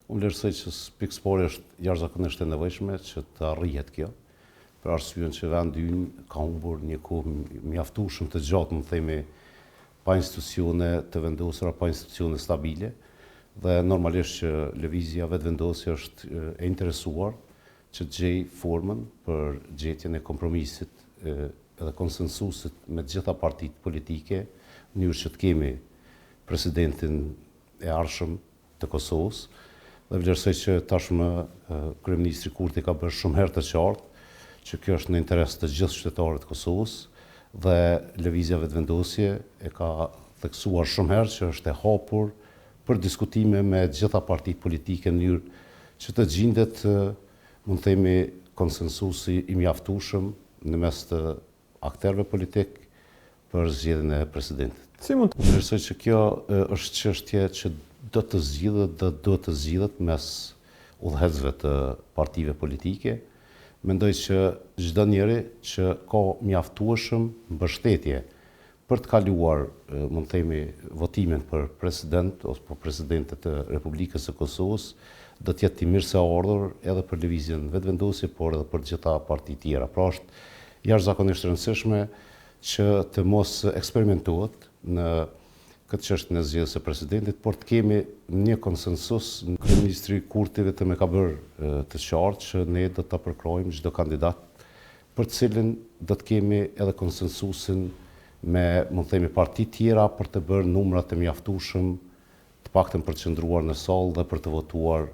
Unë vlerësoj që pikëspori është jashtëzakonisht e nevojshme që të arrihet kjo, për arsyeën që vendi ynë ka humbur një kohë mjaftueshëm të gjatë, më themi, pa institucione të vendosura, pa institucione stabile, dhe normalisht që lëvizja vetëvendosje është e interesuar që të gjej formën për gjetjen e kompromisit edhe konsensusit me të gjitha partitë politike, në mënyrë që të kemi presidentin e ardhshëm të Kosovës, dhe vlerësoj që tashmë kryeministri Kurti ka bërë shumë herë të qartë që kjo është në interes të gjithë qytetarëve të Kosovës, dhe lëvizja vetëvendosje e ka theksuar shumë herë që është e hapur për diskutime me të gjitha partitë politike në mënyrë që të gjendet, mund të themi, konsensusi i mjaftueshëm në mes të aktorëve politik për zgjedhjen e presidentit. Si mund të vlerësoj që kjo është çështje që do të zgjidhet dhe do të zgjidhet mes udhëheqësve të partive politike. Mendoj që çdo njeri që ka mjaftueshëm mbështetje për të kaluar, mund të themi, votimin për president ose për presidentet të Republikës së Kosovës, do të jetë i mirëseardhur edhe për lëvizjen vetëvendosje, por edhe për gjitha partitë tjera. Pra është jashtëzakonisht e rëndësishme që të mos eksperimentohet në këtë çështje në zgjedhjes së presidentit, por të kemi një konsensus. Kryeministri Kurti vetëm e ka bërë të qartë që ne do ta përkrojmë çdo kandidat për të cilin do të kemi edhe konsensusin me, mund të themi, partitë tjera për të bërë numrat e mjaftueshëm, të paktën për të qëndruar në sallë dhe për të votuar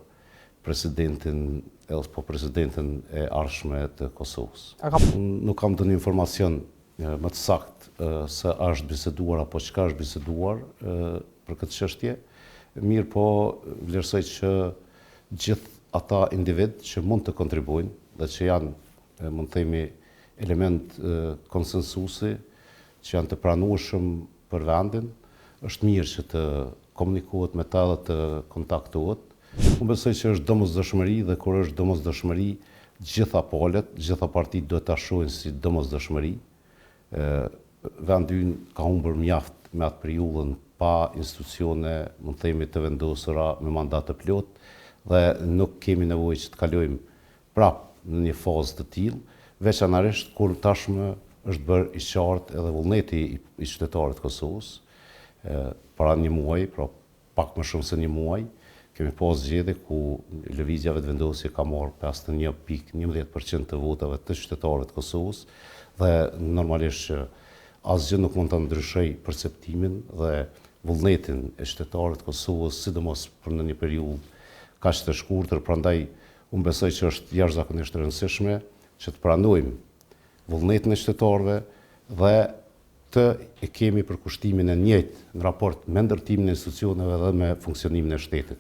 presidentin ose po presidenten e ardhshme të Kosovës. Unë nuk kam dhënë informacion më të saktë se a është biseduar apo çka është biseduar për këtë çështje. Mirë po vlerësoj që gjithë ata individ që mund të kontribuojnë dhe që janë, mund të themi, element konsensusi, që janë të pranueshëm për vendin, është mirë që të komunikohet me ta dhe të kontaktohet. Unë besoj që është domosdoshmëri, dhe kur është domosdoshmëri, gjitha palët, gjitha partitë duhet ta shohin si domosdoshmëri. Vendi ynë ka humbur mjaft me atë periudhën pa institucione, mund të themi, të vendosura me mandat të plot, dhe nuk kemi nevojë që të kalojmë prapë në një fazë të tillë, veçanërisht kur tashmë është bërë i qartë edhe vullneti i qytetarëve të Kosovës. Para një muaji, pra pak më shumë se një muaj, kemi pas zgjedhje ku lëvizja vetëvendosje ka marrë 51.11% të votave të qytetarëve të Kosovës, dhe normalisht që asgjë nuk mund të ndryshoj perceptimin dhe vullnetin e qytetarëve të Kosovës, sidomos për në një periudhë kaq të shkurtër. Prandaj unë besoj që është jashtëzakonisht e rëndësishme që të pranojmë vullnetin e qytetarëve dhe të kemi përkushtimin e njëjtë në raport me ndërtimin e institucioneve dhe me funksionimin e shtetit.